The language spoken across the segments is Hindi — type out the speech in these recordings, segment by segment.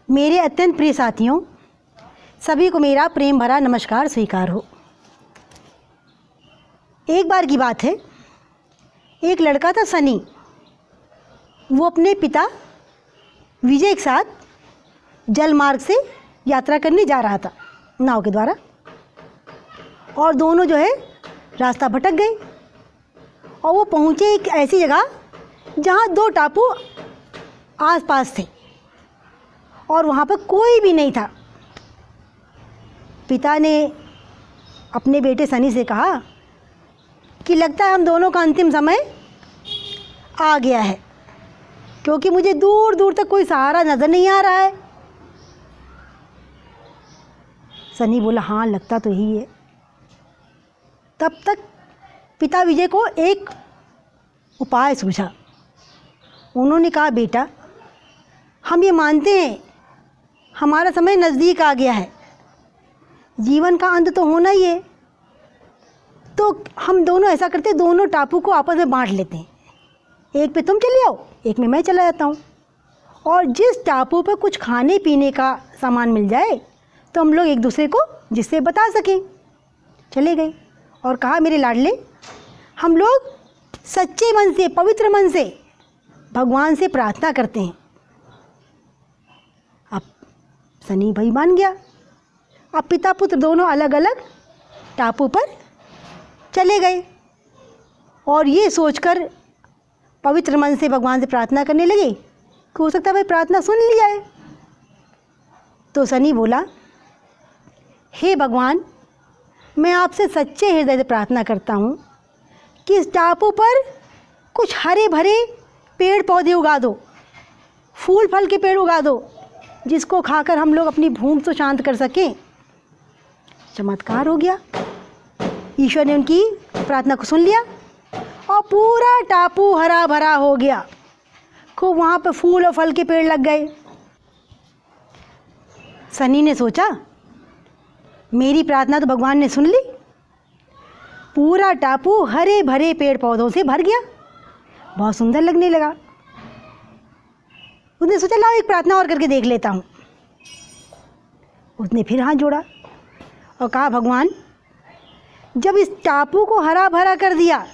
मेरे अत्यंत प्रिय साथियों, सभी को मेरा प्रेम भरा नमस्कार स्वीकार हो। एक बार की बात है, एक लड़का था सनी। वो अपने पिता विजय के साथ जल मार्ग से यात्रा करने जा रहा था नाव के द्वारा, और दोनों जो है रास्ता भटक गए और वो पहुँचे एक ऐसी जगह जहाँ 2 टापू आसपास थे और वहाँ पर कोई भी नहीं था। पिता ने अपने बेटे सनी से कहा कि लगता है हम दोनों का अंतिम समय आ गया है, क्योंकि मुझे दूर दूर तक कोई सहारा नज़र नहीं आ रहा है। सनी बोला, हाँ लगता तो यही है। तब तक पिता विजय को एक उपाय सूझा। उन्होंने कहा, बेटा हम ये मानते हैं हमारा समय नज़दीक आ गया है, जीवन का अंत तो होना ही है, तो हम दोनों ऐसा करते, दोनों टापू को आपस में बांट लेते हैं। एक पे तुम चले आओ, एक में मैं चला जाता हूँ, और जिस टापू पे कुछ खाने पीने का सामान मिल जाए तो हम लोग एक दूसरे को जिससे बता सकें। चले गए और कहा, मेरे लाडले, हम लोग सच्चे मन से, पवित्र मन से भगवान से प्रार्थना करते हैं। अब सनी भाई मान गया। अब पिता पुत्र दोनों अलग अलग टापू पर चले गए और ये सोचकर पवित्र मन से भगवान से प्रार्थना करने लगे कि हो सकता है भाई प्रार्थना सुन ली जाए। तो सनी बोला, हे भगवान, मैं आपसे सच्चे हृदय से प्रार्थना करता हूँ कि इस टापू पर कुछ हरे भरे पेड़ पौधे उगा दो, फूल फल के पेड़ उगा दो, जिसको खाकर हम लोग अपनी भूख तो शांत कर सकें। चमत्कार हो गया। ईश्वर ने उनकी प्रार्थना को सुन लिया और पूरा टापू हरा भरा हो गया। खूब वहाँ पर फूल और फल के पेड़ लग गए। सनी ने सोचा, मेरी प्रार्थना तो भगवान ने सुन ली। पूरा टापू हरे भरे पेड़ पौधों से भर गया, बहुत सुंदर लगने लगा। उसने सोचा, लाओ एक प्रार्थना और करके देख लेता हूँ। उसने फिर हाथ जोड़ा और कहा, भगवान, जब इस टापू को हरा भरा कर दिया,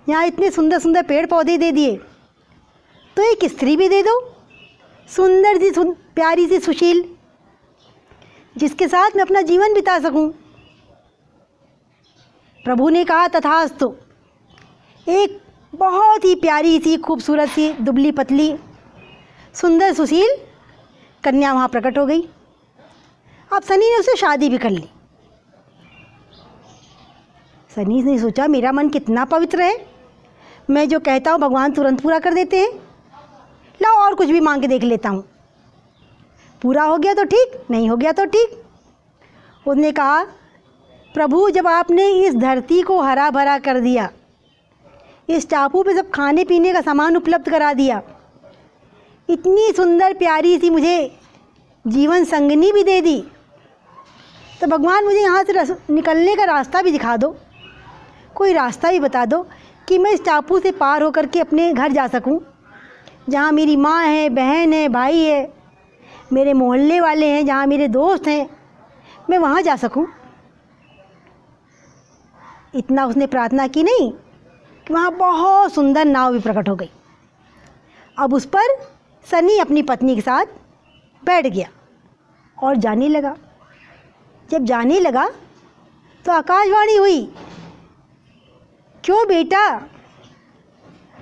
यहाँ इतने सुंदर सुंदर पेड़ पौधे दे दिए, तो एक स्त्री भी दे दो, सुंदर सी प्यारी सी सुशील, जिसके साथ मैं अपना जीवन बिता सकूं। प्रभु ने कहा, तथास्तु। एक बहुत ही प्यारी सी, खूबसूरत सी, दुबली पतली, सुंदर सुशील कन्या वहाँ प्रकट हो गई। अब सनी ने उससे शादी भी कर ली। सनी ने सोचा, मेरा मन कितना पवित्र है, मैं जो कहता हूँ भगवान तुरंत पूरा कर देते हैं। लाओ और कुछ भी मांग के देख लेता हूँ, पूरा हो गया तो ठीक, नहीं हो गया तो ठीक। उसने कहा, प्रभु, जब आपने इस धरती को हरा भरा कर दिया, इस टापू पे सब खाने पीने का सामान उपलब्ध करा दिया, इतनी सुंदर प्यारी सी मुझे जीवन संगनी भी दे दी, तो भगवान मुझे यहाँ से निकलने का रास्ता भी दिखा दो, कोई रास्ता भी बता दो कि मैं इस टापू से पार होकर के अपने घर जा सकूं, जहाँ मेरी माँ है, बहन है, भाई है, मेरे मोहल्ले वाले हैं, जहाँ मेरे दोस्त हैं, मैं वहाँ जा सकूं। इतना उसने प्रार्थना की नहीं कि वहाँ बहुत सुंदर नाव भी प्रकट हो गई। अब उस पर सनी अपनी पत्नी के साथ बैठ गया और जाने लगा। जब जाने लगा तो आकाशवाणी हुई, क्यों बेटा,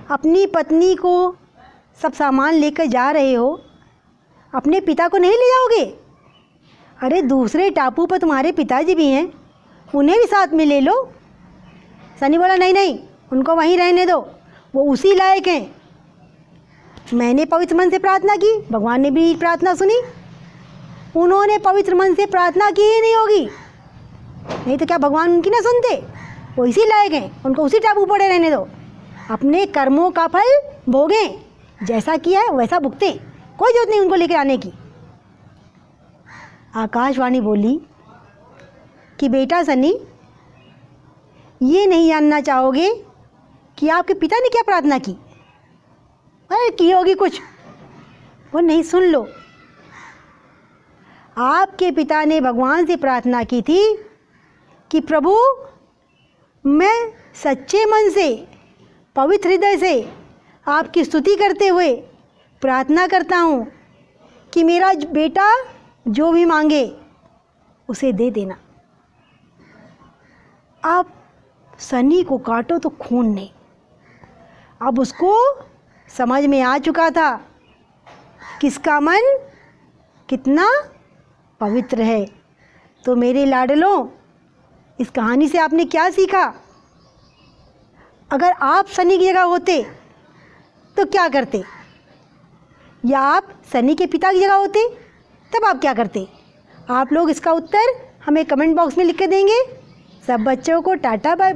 अपनी पत्नी को सब सामान लेकर जा रहे हो, अपने पिता को नहीं ले जाओगे? अरे दूसरे टापू पर तुम्हारे पिताजी भी हैं, उन्हें भी साथ में ले लो। सनी बोला, नहीं नहीं, उनको वहीं रहने दो, वो उसी लायक हैं। मैंने पवित्र मन से प्रार्थना की, भगवान ने भी प्रार्थना सुनी। उन्होंने पवित्र मन से प्रार्थना की ही नहीं होगी, नहीं तो क्या भगवान उनकी ना सुनते? वो इसी लायक हैं, उनको उसी टापू पड़े रहने दो। अपने कर्मों का फल भोगें, जैसा किया है वैसा भुगतें, कोई जरूरत नहीं उनको लेकर आने की। आकाशवाणी बोली कि बेटा सनी, ये नहीं जानना चाहोगे कि आपके पिता ने क्या प्रार्थना की? अरे की होगी कुछ, वो नहीं, सुन लो। आपके पिता ने भगवान से प्रार्थना की थी कि प्रभु, मैं सच्चे मन से, पवित्र हृदय से आपकी स्तुति करते हुए प्रार्थना करता हूँ कि मेरा बेटा जो भी मांगे उसे दे देना। अब सनी को काटो तो खून नहीं। अब उसको समझ में आ चुका था किसका मन कितना पवित्र है। तो मेरे लाडलों, इस कहानी से आपने क्या सीखा? अगर आप सनी की जगह होते तो क्या करते? या आप सनी के पिता की जगह होते तब आप क्या करते? आप लोग इसका उत्तर हमें कमेंट बॉक्स में लिख के देंगे। सब बच्चों को टाटा बाय बाय।